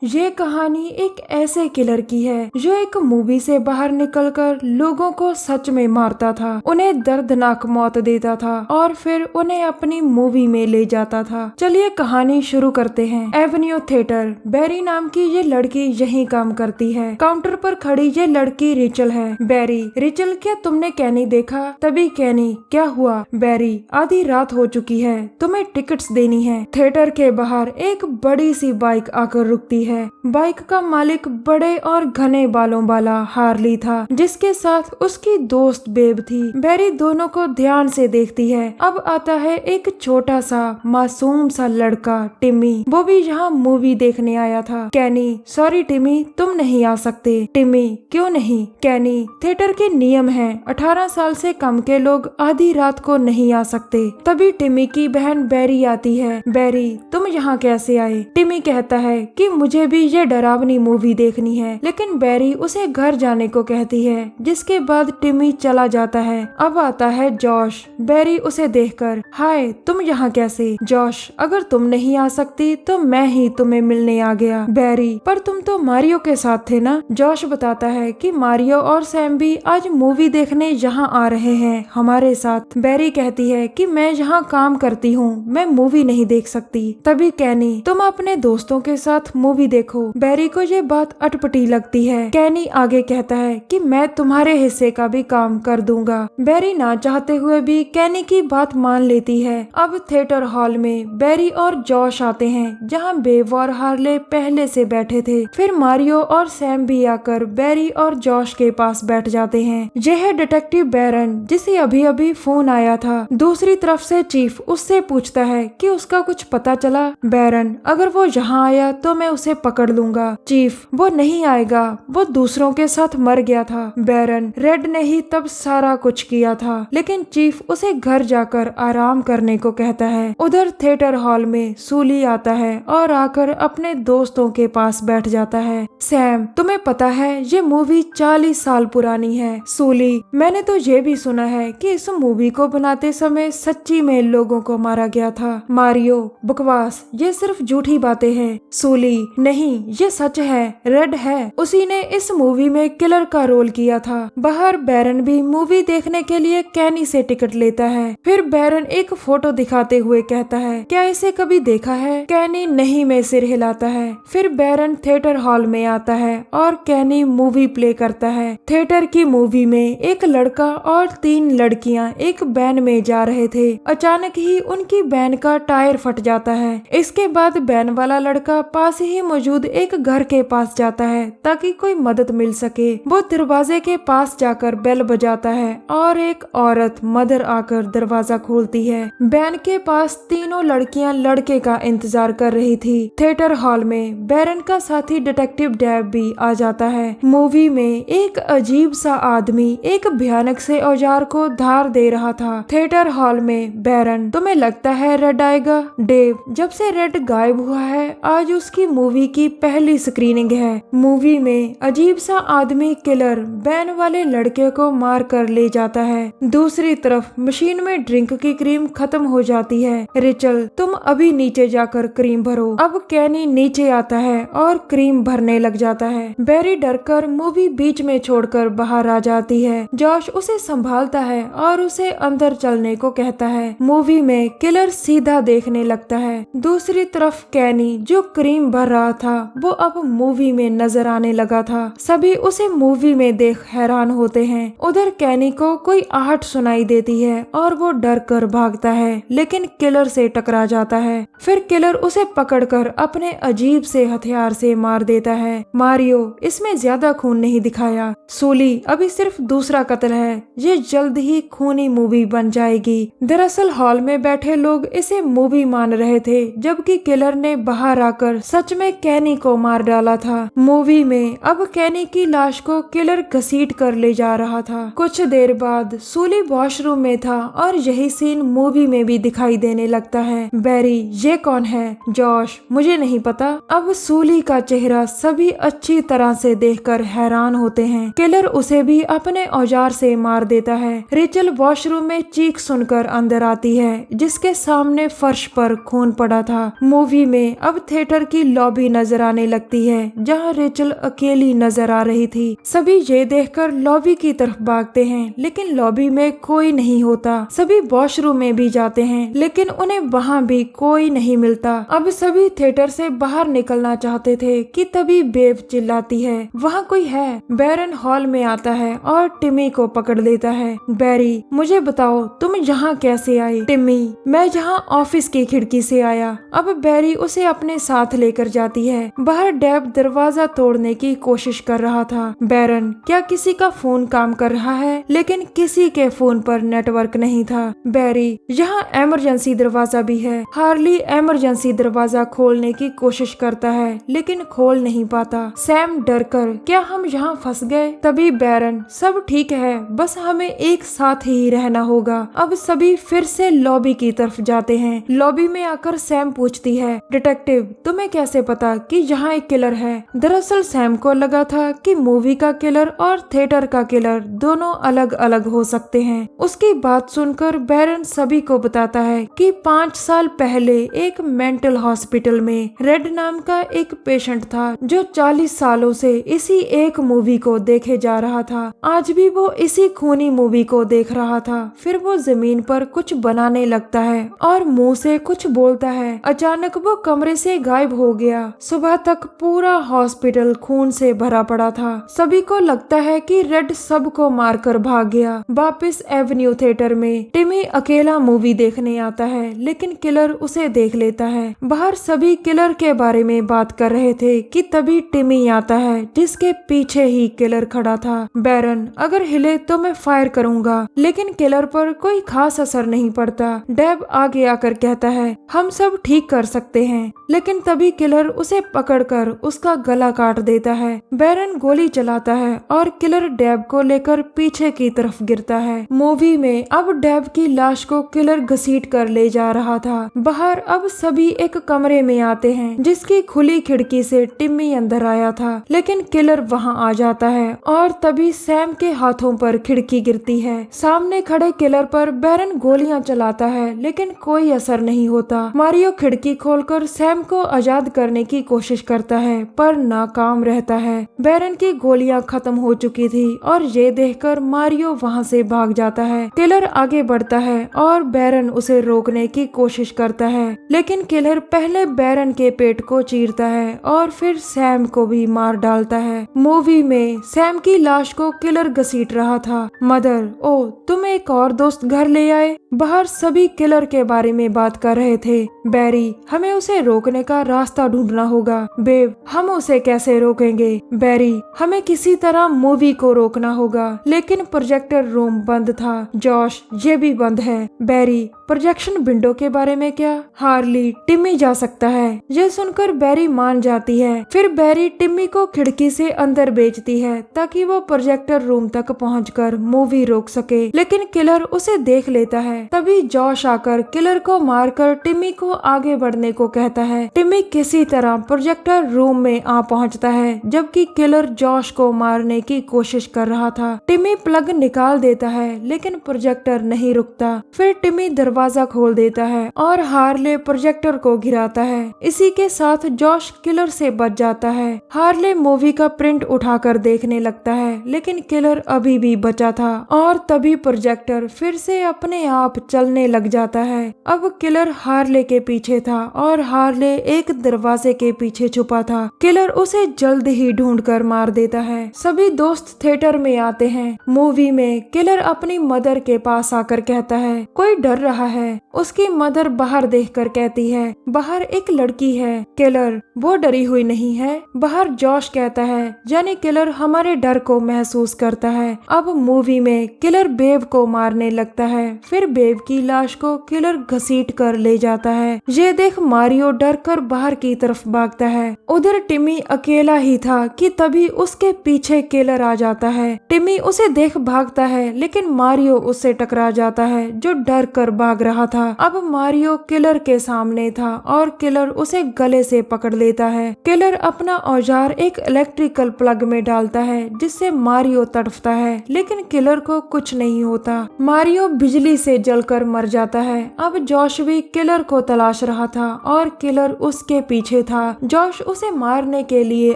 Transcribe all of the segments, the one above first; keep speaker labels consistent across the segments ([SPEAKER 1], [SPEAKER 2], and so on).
[SPEAKER 1] ये कहानी एक ऐसे किलर की है जो एक मूवी से बाहर निकलकर लोगों को सच में मारता था, उन्हें दर्दनाक मौत देता था और फिर उन्हें अपनी मूवी में ले जाता था। चलिए कहानी शुरू करते हैं। Avenue theatre. बैरी नाम की ये लड़की यहीं काम करती है। काउंटर पर खड़ी ये लड़की रिचल है। बैरी, रिचल क्या तुमने कैनी देखा? तभी कैनी, क्या हुआ? बैरी, आधी रात हो चुकी है, तुम्हें टिकट्स देनी है। थिएटर के बाहर एक बड़ी सी बाइक आकर रुकती है। बाइक का मालिक बड़े और घने बालों वाला हार्ली था, जिसके साथ उसकी दोस्त बेब थी। बैरी दोनों को ध्यान से देखती है। अब आता है एक छोटा सा मासूम सा लड़का टिम्मी, वो भी यहाँ मूवी देखने आया था। कैनी, सॉरी टिम्मी, तुम नहीं आ सकते। टिम्मी, क्यों नहीं? कैनी, थिएटर के नियम है, 18 साल से कम के लोग आधी रात को नहीं आ सकते। तभी टिम्मी की बहन बैरी आती है। बैरी, तुम यहाँ कैसे आए? टिम्मी कहता है कि मुझे भी ये डरावनी मूवी देखनी है, लेकिन बैरी उसे घर जाने को कहती है, जिसके बाद टिम्मी चला जाता है। अब आता है जॉश। बैरी उसे देखकर, हाय, तुम यहाँ कैसे? जॉश, अगर तुम नहीं आ सकती तो मैं ही तुम्हें मिलने आ गया। बैरी, पर तुम तो मारियो के साथ थे ना? जॉश बताता है कि मारियो और सैम भी आज मूवी देखने यहाँ आ रहे हैं हमारे साथ। बैरी कहती है कि मैं यहाँ काम करती हूँ, मैं मूवी नहीं देख सकती। तभी कैनी, तुम अपने दोस्तों के साथ मूवी देखो। बैरी को ये बात अटपटी लगती है। कैनी आगे कहता है कि मैं तुम्हारे हिस्से का भी काम कर दूंगा। बैरी ना चाहते हुए भी कैनी की बात मान लेती है। अब थिएटर हॉल में बैरी और जॉश आते हैं, जहाँ बेब और हार्ले पहले से बैठे थे। फिर मारियो और सैम भी आकर बैरी और जॉश के पास बैठ जाते हैं। यह है डिटेक्टिव बैरन, जिसे अभी अभी फोन आया था। दूसरी तरफ से चीफ उससे पूछता है कि उसका कुछ पता चला? बैरन, अगर वो यहाँ आया तो मैं उसे पकड़ लूंगा। चीफ, वो नहीं आएगा, वो दूसरों के साथ मर गया था। बैरन, रेड ने ही तब सारा कुछ किया था। लेकिन चीफ उसे घर जाकर आराम करने को कहता है। उधर थिएटर हॉल में सूली आता है और आकर अपने दोस्तों के पास बैठ जाता है। सैम, तुम्हें पता है ये मूवी 40 साल पुरानी है। सूली, मैंने तो ये भी सुना है कि इस मूवी को बनाते समय सच्ची में लोगों को मारा गया था। मारियो, बकवास, ये सिर्फ झूठी बातें हैं। सूली, नहीं, ये सच है, रेड है, उसी ने इस मूवी में किलर का रोल किया था। बाहर बैरन भी मूवी देखने के लिए कैनी से टिकट लेता है। फिर बैरन एक फोटो दिखाते हुए कहता है, क्या इसे कभी देखा है? कैनी नहीं में सिर हिलाता है। फिर बैरन थिएटर हॉल में आता है और कैनी मूवी प्ले करता है। थिएटर की मूवी में एक लड़का और 3 लड़कियां एक वैन में जा रहे थे। अचानक ही उनकी वैन का टायर फट जाता है। इसके बाद वैन वाला लड़का पास ही मौजूद एक घर के पास जाता है ताकि कोई मदद मिल सके। वो दरवाजे के पास जाकर बेल बजाता है और एक औरत मदर आकर दरवाजा खोलती है। वैन के पास तीनों लड़कियां लड़के का इंतजार कर रही थी। थिएटर हॉल में बैरन का साथी डिटेक्टिव डैब भी आ जाता है। मूवी में एक अजीब सा आदमी एक भयानक से औजार को धार दे रहा था। थिएटर हॉल में बैरन, तुम्हें लगता है रेड आएगा? डेव, जब से रेड गायब हुआ है आज उसकी मूवी की पहली स्क्रीनिंग है। मूवी में अजीब सा आदमी किलर बैन वाले लड़के को मार कर ले जाता है। दूसरी तरफ मशीन में ड्रिंक की क्रीम खत्म हो जाती है। रिचल, तुम अभी नीचे जाकर क्रीम भरो। अब कैनी नीचे आता है और क्रीम भरने लग जाता है। बैरी डरकर मूवी बीच में छोड़कर बाहर आ जाती है। जॉश उसे संभालता है और उसे अंदर चलने को कहता है। मूवी में किलर सीधा देखने लगता है। दूसरी तरफ कैनी जो क्रीम भर रहा था वो अब मूवी में नजर आने लगा था। सभी उसे मूवी में देख हैरान होते हैं। उधर कैनी को कोई आहट सुनाई देती है और वो डर कर भागता है, लेकिन किलर से टकरा जाता है। फिर किलर उसे पकड़कर अपने अजीब से हथियार से मार देता है। मारियो, इसमें ज्यादा खून नहीं दिखाया। सूली, अभी सिर्फ दूसरा कत्ल है, ये जल्द ही खूनी मूवी बन जाएगी। दरअसल हॉल में बैठे लोग इसे मूवी मान रहे थे, जबकि किलर ने बाहर आकर सच में कैनी को मार डाला था। मूवी में अब कैनी की लाश को किलर घसीट कर ले जा रहा था। कुछ देर बाद सूली वॉशरूम में था और यही सीन मूवी में भी दिखाई देने लगता है। बैरी, ये कौन है? जॉश, मुझे नहीं पता। अब सूली का चेहरा सभी अच्छी तरह से देखकर हैरान होते हैं। किलर उसे भी अपने औजार से मार देता है। रिचल वॉशरूम में चीख सुनकर अंदर आती है, जिसके सामने फर्श पर खून पड़ा था। मूवी में अब थिएटर की लॉबी नजर आने लगती है जहाँ रेचल अकेली नजर आ रही थी। सभी ये देखकर लॉबी की तरफ भागते हैं, लेकिन लॉबी में कोई नहीं होता। सभी वॉशरूम में भी जाते हैं, लेकिन उन्हें वहाँ भी कोई नहीं मिलता। अब सभी थिएटर से बाहर निकलना चाहते थे कि तभी बेव चिल्लाती है, वहाँ कोई है। बैरन हॉल में आता है और टिमी को पकड़ लेता है। बैरी, मुझे बताओ तुम यहाँ कैसे आई? टिमी, मैं जहाँ ऑफिस की खिड़की से आया। अब बैरी उसे अपने साथ लेकर जाती है। बाहर डेब दरवाजा तोड़ने की कोशिश कर रहा था। बैरन, क्या किसी का फोन काम कर रहा है? लेकिन किसी के फोन पर नेटवर्क नहीं था। बैरी, यहाँ इमरजेंसी दरवाजा भी है। हार्ली इमरजेंसी दरवाजा खोलने की कोशिश करता है, लेकिन खोल नहीं पाता। सैम डरकर, क्या हम यहाँ फंस गए? तभी बैरन, सब ठीक है, बस हमें एक साथ ही रहना होगा। अब सभी फिर से लॉबी की तरफ जाते हैं। लॉबी में आकर सैम पूछती है, डिटेक्टिव, तुम्हें कैसे पता कि यहाँ एक किलर है? दरअसल सैम को लगा था कि मूवी का किलर और थिएटर का किलर दोनों अलग अलग हो सकते हैं। उसकी बात सुनकर बैरन सभी को बताता है कि 5 साल पहले एक मेंटल हॉस्पिटल में रेड नाम का एक पेशेंट था जो 40 सालों से इसी एक मूवी को देखे जा रहा था। आज भी वो इसी खूनी मूवी को देख रहा था। फिर वो जमीन पर कुछ बनाने लगता है और मुंह से कुछ बोलता है। अचानक वो कमरे से गायब हो गया। सुबह तक पूरा हॉस्पिटल खून से भरा पड़ा था। सभी को लगता है कि रेड सबको मारकर भाग गया। वापस एवेन्यू थिएटर में टिमी अकेला मूवी देखने आता है, लेकिन किलर उसे देख लेता है। बाहर सभी किलर के बारे में बात कर रहे थे कि तभी टिमी आता है, जिसके पीछे ही किलर खड़ा था। बैरन, अगर हिले तो मैं फायर करूंगा, लेकिन किलर पर कोई खास असर नहीं पड़ता। डेब आगे आकर कहता है, हम सब ठीक कर सकते हैं, लेकिन तभी किलर उसे पकड़कर उसका गला काट देता है। बैरन गोली चलाता है और किलर डेब को लेकर पीछे की तरफ गिरता है। मूवी में अब डेब की लाश को किलर घसीट कर ले जा रहा था। बाहर अब सभी एक कमरे में आते हैं, जिसकी खुली खिड़की से टिम्मी अंदर आया था, लेकिन किलर वहां आ जाता है और तभी सैम के हाथों पर खिड़की गिरती है। सामने खड़े किलर पर बैरन गोलियां चलाता है, लेकिन कोई असर नहीं होता। मारियो खिड़की खोलकर सैम को आजाद करने की कोशिश करता है, पर नाकाम रहता है। बैरन की गोलियां खत्म हो चुकी थी और ये देखकर मारियो वहां से भाग जाता है। किलर आगे बढ़ता है और बैरन उसे रोकने की कोशिश करता है, लेकिन किलर पहले बैरन के पेट को चीरता है और फिर सैम को भी मार डालता है। मूवी में सैम की लाश को किलर घसीट रहा था। मदर, ओ तुम एक और दोस्त घर ले आए। बाहर सभी किलर के बारे में बात कर रहे थे। बैरी, हमें उसे रोकने का रास्ता ढूंढना होगा। बेव, हम उसे कैसे रोकेंगे? बैरी, हमें किसी तरह मूवी को रोकना होगा, लेकिन प्रोजेक्टर रूम बंद था। जॉश, ये भी बंद है। बैरी, प्रोजेक्शन विंडो के बारे में क्या? हार्ली, टिम्मी जा सकता है। ये सुनकर बैरी मान जाती है। फिर बैरी टिम्मी को खिड़की से अंदर भेजती है ताकि वो प्रोजेक्टर रूम तक पहुंचकर मूवी रोक सके, लेकिन किलर उसे देख लेता है। तभी जॉश आकर किलर को मारकर टिम्मी को आगे बढ़ने को कहता है। टिम्मी किसी तरह प्रोजेक्टर रूम में आ पहुंचता है, जबकि किलर जॉश को मारने की कोशिश कर रहा था। टिम्मी प्लग निकाल देता है, लेकिन प्रोजेक्टर नहीं रुकता। फिर टिम्मी दरवाजा खोल देता है और हार्ले प्रोजेक्टर को गिराता है। इसी के साथ जॉश किलर से बच जाता है। हार्ले मूवी का प्रिंट उठाकर देखने लगता है, लेकिन किलर अभी भी बचा था और तभी प्रोजेक्टर फिर से अपने आप चलने लग जाता है। अब किलर हार्ले के पीछे था और हार्ले एक दरवाजे के पीछे छुपा था। किलर उसे जल्द ही ढूंढकर मार देता है। सभी दोस्त थिएटर में आते हैं। मूवी में किलर अपनी मदर के पास आकर कहता है, कोई डर रहा है। उसकी मदर बाहर देखकर कहती है, बाहर एक लड़की है। किलर, वो डरी हुई नहीं है। बाहर जॉश कहता है, यानी किलर हमारे डर को महसूस करता है। अब मूवी में किलर बेव को मारने लगता है। फिर बेव की लाश को किलर घसीट कर ले जाता है। ये देख मारियो डर कर बाहर की तरफ भागता है। उधर टिम्मी अकेला ही था कि तभी उसके पीछे किलर आ जाता है। टिम्मी उसे देख भागता है, लेकिन मारियो उससे टकरा जाता है, जो डर कर भाग भाग रहा था। अब मारियो किलर के सामने था और किलर उसे गले से पकड़ लेता है। किलर अपना औजार एक इलेक्ट्रिकल प्लग में डालता है जिससे मारियो तड़पता है, लेकिन किलर को कुछ नहीं होता। मारियो बिजली से जलकर मर जाता है। अब जॉश भी किलर को तलाश रहा था और किलर उसके पीछे था। जॉश उसे मारने के लिए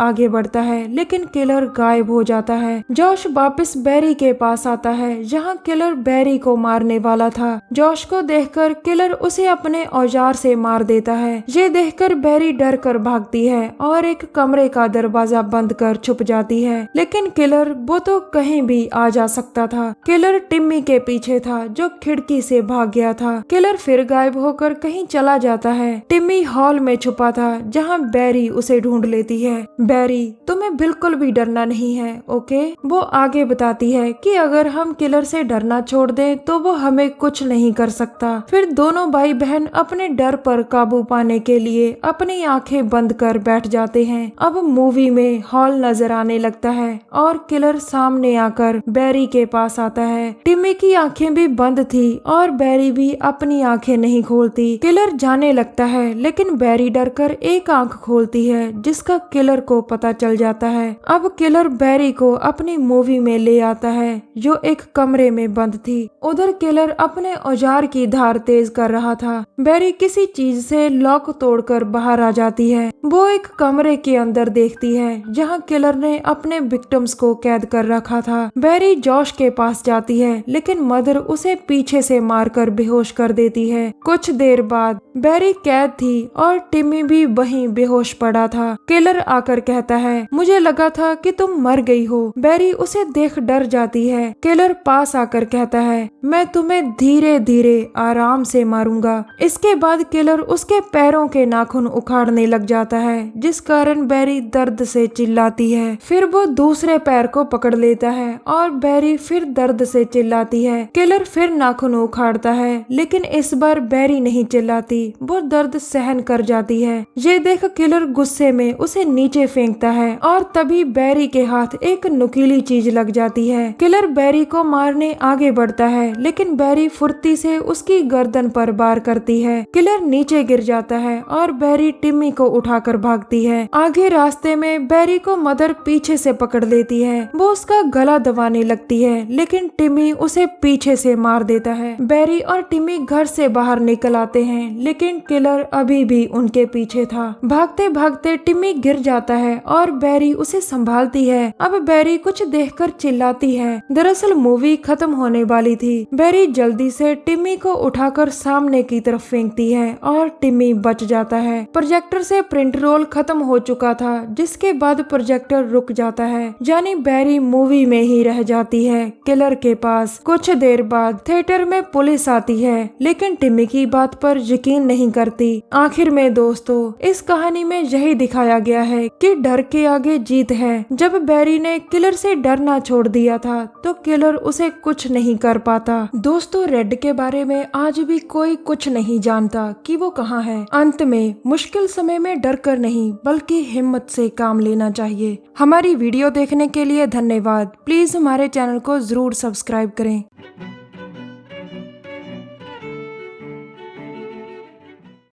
[SPEAKER 1] आगे बढ़ता है, लेकिन किलर गायब हो जाता है। जॉश वापस बैरी के पास आता है जहाँ किलर बैरी को मारने वाला था। जॉश को देखकर किलर उसे अपने औजार से मार देता है। ये देखकर बैरी डर कर भागती है और एक कमरे का दरवाजा बंद कर छुप जाती है, लेकिन किलर वो तो कहीं भी आ जा सकता था। किलर टिम्मी के पीछे था जो खिड़की से भाग गया था। किलर फिर गायब होकर कहीं चला जाता है। टिम्मी हॉल में छुपा था जहाँ बैरी उसे ढूंढ लेती है। बैरी, तुम्हें बिल्कुल भी डरना नहीं है, ओके? वो आगे बताती है कि अगर हम किलर से डरना छोड़ दें तो वो हमें कुछ नहीं कर सकता। फिर दोनों भाई बहन अपने डर पर काबू पाने के लिए अपनी आंखें बंद कर बैठ जाते हैं। अब मूवी में हॉल नजर आने लगता है और किलर सामने आकर बैरी के पास आता है। टिम्मी की आंखें भी बंद थी और बैरी भी अपनी आंखें नहीं खोलती। किलर जाने लगता है, लेकिन बैरी डरकर एक आंख खोलती है जिसका किलर को पता चल जाता है। अब किलर बैरी को अपनी मूवी में ले आता है जो एक कमरे में बंद थी। उधर किलर अपने औजार की धार तेज कर रहा था। बैरी किसी चीज से लॉक तोड़कर बाहर आ जाती है। वो एक कमरे के अंदर देखती है जहाँ किलर ने अपने विक्टिम्स को कैद कर रखा था। बैरी जॉश के पास जाती है, लेकिन मदर उसे पीछे से मारकर बेहोश कर देती है। कुछ देर बाद बैरी कैद थी और टिम्मी भी वहीं बेहोश पड़ा था। किलर आकर कहता है, मुझे लगा था कि तुम मर गई हो। बैरी उसे देख डर जाती है। किलर पास आकर कहता है, मैं तुम्हें धीरे धीरे आराम से मारूंगा। इसके बाद किलर उसके पैरों के नाखून उखाड़ने लग जाता है, जिस कारण बैरी दर्द से चिल्लाती है। फिर वो दूसरे पैर को पकड़ लेता है और बैरी फिर दर्द से चिल्लाती है। किलर फिर नाखून उखाड़ता है, लेकिन इस बार बैरी नहीं चिल्लाती, वो दर्द सहन कर जाती है। ये देख किलर गुस्से में उसे नीचे फेंकता है और तभी बैरी के हाथ एक नुकीली चीज लग जाती है। किलर बैरी को मारने आगे बढ़ता है, लेकिन बैरी फुर्ती से उसकी गर्दन पर वार करती है। किलर नीचे गिर जाता है और बैरी टिम्मी को उठाकर भागती है। आगे रास्ते में बैरी को मदर पीछे से पकड़ लेती है। वो उसका गला दबाने लगती है, लेकिन टिम्मी उसे पीछे से मार देता है। बैरी और टिम्मी घर से बाहर निकल आते हैं, लेकिन किलर अभी भी उनके पीछे था। भागते भागते टिम्मी गिर जाता है और बैरी उसे संभालती है। अब बैरी कुछ देखकर चिल्लाती है। दरअसल मूवी खत्म होने वाली थी। बैरी जल्दी से टिम्मी को उठाकर सामने की तरफ फेंकती है और टिम्मी बच जाता है। प्रोजेक्टर से प्रिंट रोल खत्म हो चुका था, जिसके बाद प्रोजेक्टर रुक जाता है, यानी बैरी मूवी में ही रह जाती है किलर के पास। कुछ देर बाद थिएटर में पुलिस आती है, लेकिन टिम्मी की बात पर यकीन नहीं करती। आखिर में दोस्तों, इस कहानी में यही दिखाया गया है कि डर के आगे जीत है। जब बैरी ने किलर से डरना छोड़ दिया था तो किलर उसे कुछ नहीं कर पाता। दोस्तों, रेड के बारे में आज भी कोई कुछ नहीं जानता कि वो कहाँ है। अंत में मुश्किल समय में डर कर नहीं बल्कि हिम्मत से काम लेना चाहिए। हमारी वीडियो देखने के लिए धन्यवाद। प्लीज हमारे चैनल को जरूर सब्सक्राइब करें।